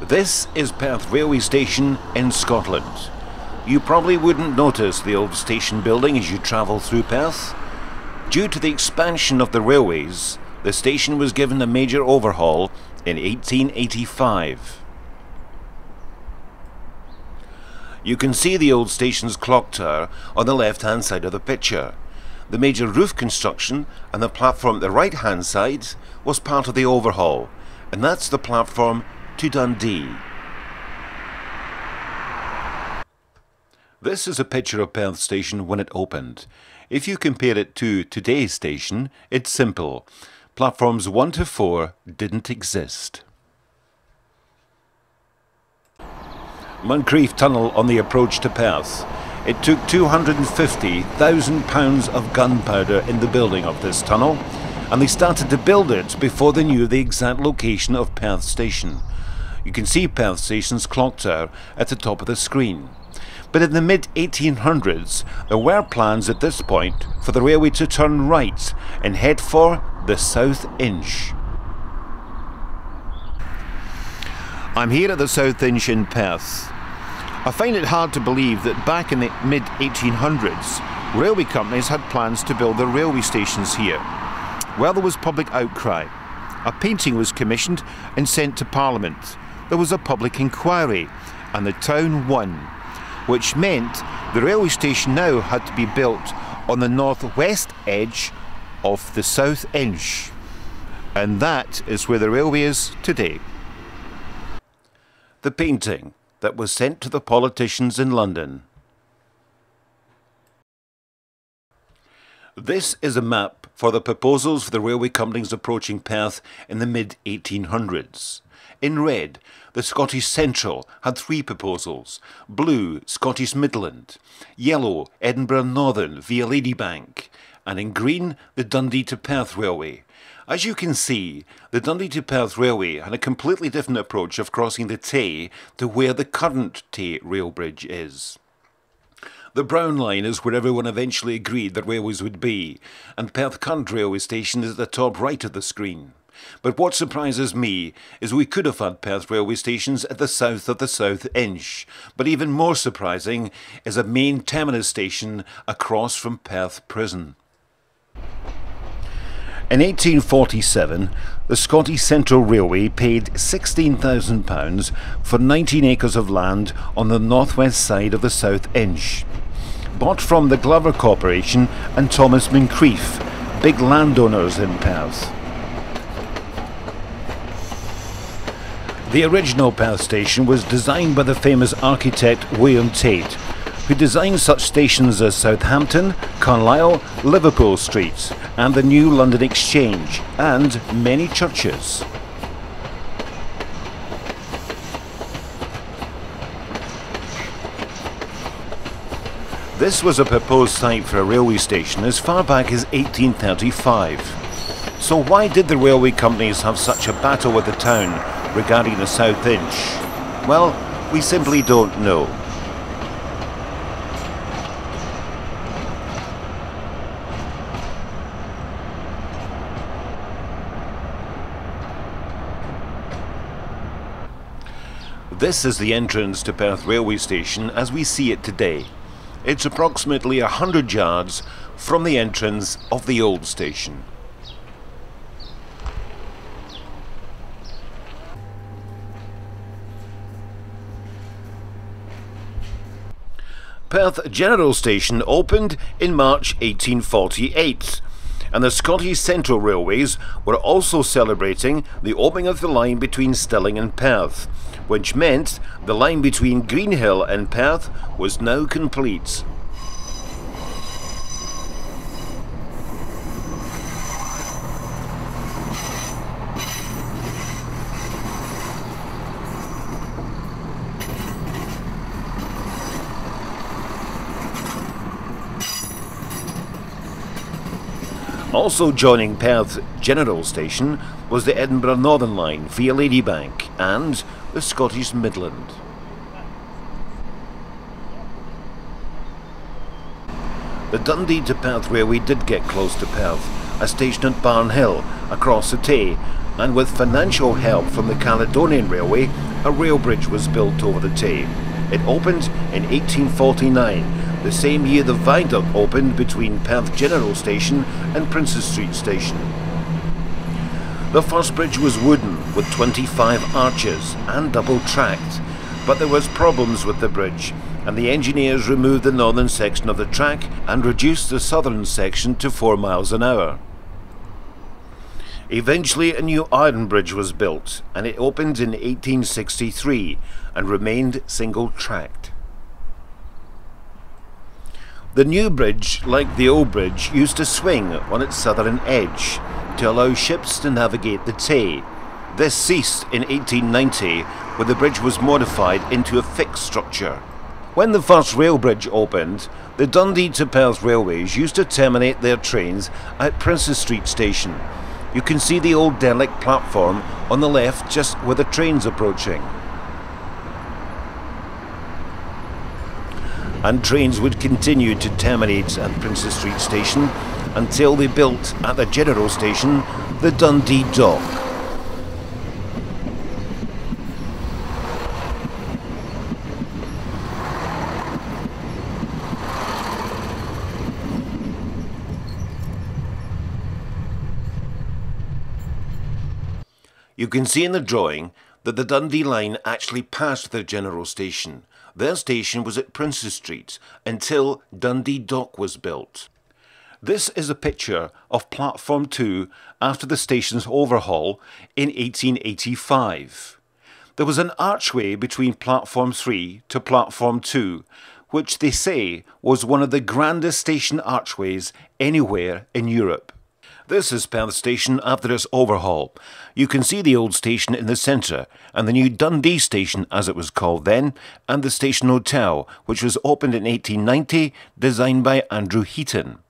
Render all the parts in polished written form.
This is Perth Railway Station in Scotland. You probably wouldn't notice the old station building as you travel through Perth. Due to the expansion of the railways, the station was given a major overhaul in 1885. You can see the old station's clock tower on the left-hand side of the picture. The major roof construction and the platform at the right-hand side was part of the overhaul, and that's the platform to Dundee. This is a picture of Perth Station when it opened. If you compare it to today's station, it's simple. Platforms 1 to 4 didn't exist. Moncrief Tunnel on the approach to Perth. It took £250,000 of gunpowder in the building of this tunnel, and they started to build it before they knew the exact location of Perth Station. You can see Perth Station's clock tower at the top of the screen. But in the mid-1800s, there were plans at this point for the railway to turn right and head for the South Inch. I'm here at the South Inch in Perth. I find it hard to believe that back in the mid-1800s, railway companies had plans to build their railway stations here. Well, there was public outcry. A painting was commissioned and sent to Parliament. There was a public inquiry, and the town won, which meant the railway station now had to be built on the northwest edge of the South Inch. And that is where the railway is today. The painting that was sent to the politicians in London. This is a map for the proposals for the railway companies approaching Perth in the mid-1800s. In red, the Scottish Central had 3 proposals: blue, Scottish Midland; yellow, Edinburgh Northern via Ladybank; and in green, the Dundee to Perth Railway. As you can see, the Dundee to Perth Railway had a completely different approach of crossing the Tay to where the current Tay rail bridge is. The brown line is where everyone eventually agreed that railways would be, and Perth Current Railway Station is at the top right of the screen. But what surprises me is we could have had Perth railway stations at the south of the South Inch, but even more surprising is a main terminus station across from Perth Prison. In 1847, the Scottish Central Railway paid £16,000 for 19 acres of land on the northwest side of the South Inch, bought from the Glover Corporation and Thomas Moncrief, big landowners in Perth. The original Perth station was designed by the famous architect William Tate, who designed such stations as Southampton, Carlisle, Liverpool Street, and the new London Exchange, and many churches. This was a proposed site for a railway station as far back as 1835. So why did the railway companies have such a battle with the town regarding the South Inch? Well, we simply don't know. This is the entrance to Perth Railway Station as we see it today. It's approximately 100 yards from the entrance of the old station. Perth General Station opened in March 1848, and the Scottish Central Railways were also celebrating the opening of the line between Stirling and Perth, which meant the line between Greenhill and Perth was now complete. Also joining Perth General Station was the Edinburgh Northern Line via Ladybank and the Scottish Midland. The Dundee to Perth Railway did get close to Perth, a station at Barnhill across the Tay, and with financial help from the Caledonian Railway, a rail bridge was built over the Tay. It opened in 1849, the same year the viaduct opened between Perth General Station and Princes Street Station. The first bridge was wooden with 25 arches and double-tracked, but there was problems with the bridge, and the engineers removed the northern section of the track and reduced the southern section to 4 miles an hour. Eventually a new iron bridge was built, and it opened in 1863 and remained single-tracked. The new bridge, like the old bridge, used to swing on its southern edge to allow ships to navigate the Tay. This ceased in 1890, where the bridge was modified into a fixed structure. When the first rail bridge opened, the Dundee to Perth Railways used to terminate their trains at Princes Street Station. You can see the old derelict platform on the left just where the train's approaching. And trains would continue to terminate at Princes Street Station until they built at the General Station the Dundee Dock. You can see in the drawing that the Dundee line actually passed the General Station. Their station was at Princes Street until Dundee Dock was built. This is a picture of Platform 2 after the station's overhaul in 1885. There was an archway between Platform 3 to Platform 2, which they say was one of the grandest station archways anywhere in Europe. This is Perth Station after its overhaul. You can see the old station in the centre, and the new Dundee Station, as it was called then, and the Station Hotel, which was opened in 1890, designed by Andrew Heaton.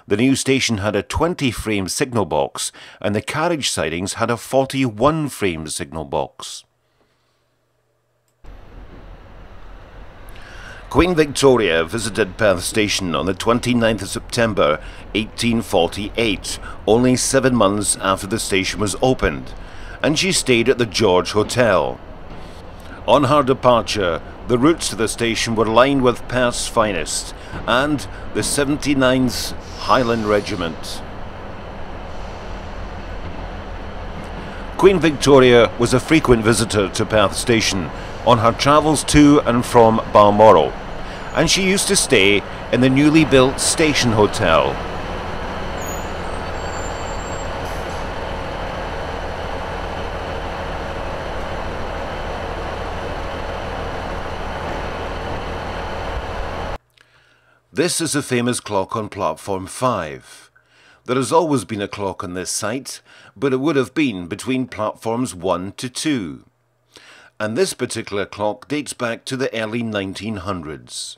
The new station had a 20-frame signal box, and the carriage sidings had a 41-frame signal box. Queen Victoria visited Perth Station on the 29th of September 1848, only 7 months after the station was opened, and she stayed at the George Hotel. On her departure, the routes to the station were lined with Perth's finest and the 79th Highland Regiment. Queen Victoria was a frequent visitor to Perth Station on her travels to and from Balmoral, and she used to stay in the newly built Station Hotel. This is a famous clock on Platform 5. There has always been a clock on this site, but it would have been between Platforms 1 to 2. And this particular clock dates back to the early 1900s.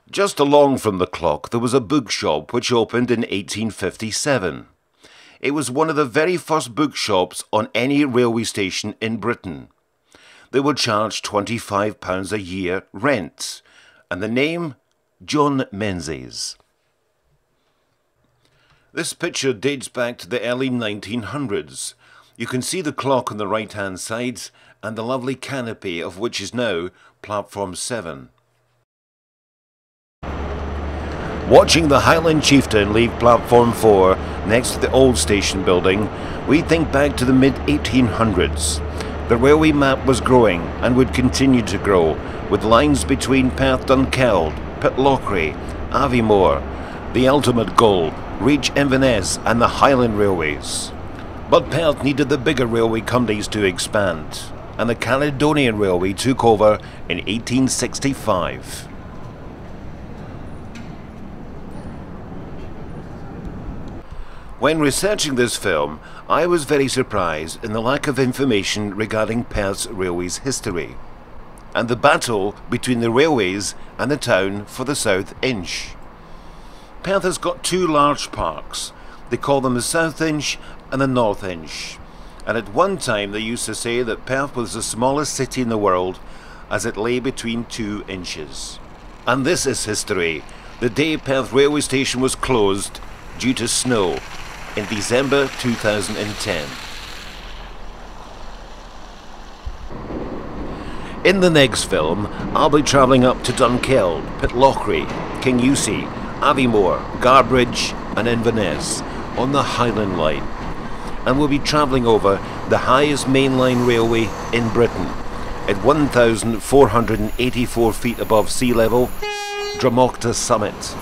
Just along from the clock there was a bookshop which opened in 1857. It was one of the very first bookshops on any railway station in Britain. They were charged £25 a year rent, and the name, John Menzies. This picture dates back to the early 1900s. You can see the clock on the right-hand side and the lovely canopy of which is now Platform 7. Watching the Highland Chieftain leave Platform 4 next to the old station building, we think back to the mid-1800s. The railway map was growing and would continue to grow, with lines between Perth Dunkeld, Pitlochry, Aviemore, the ultimate goal, reach Inverness and the Highland Railways. But Perth needed the bigger railway companies to expand, and the Caledonian Railway took over in 1865. When researching this film, I was very surprised in the lack of information regarding Perth's railways history, and the battle between the railways and the town for the South Inch. Perth has got two large parks. They call them the South Inch and the North Inch. And at one time they used to say that Perth was the smallest city in the world as it lay between 2 inches. And this is history. The day Perth railway station was closed due to snow in December 2010. In the next film, I'll be travelling up to Dunkeld, Pitlochry, Kingussie, Aviemore, Garbridge and Inverness on the Highland Line. And we'll be travelling over the highest mainline railway in Britain at 1,484 feet above sea level, Dromocta Summit.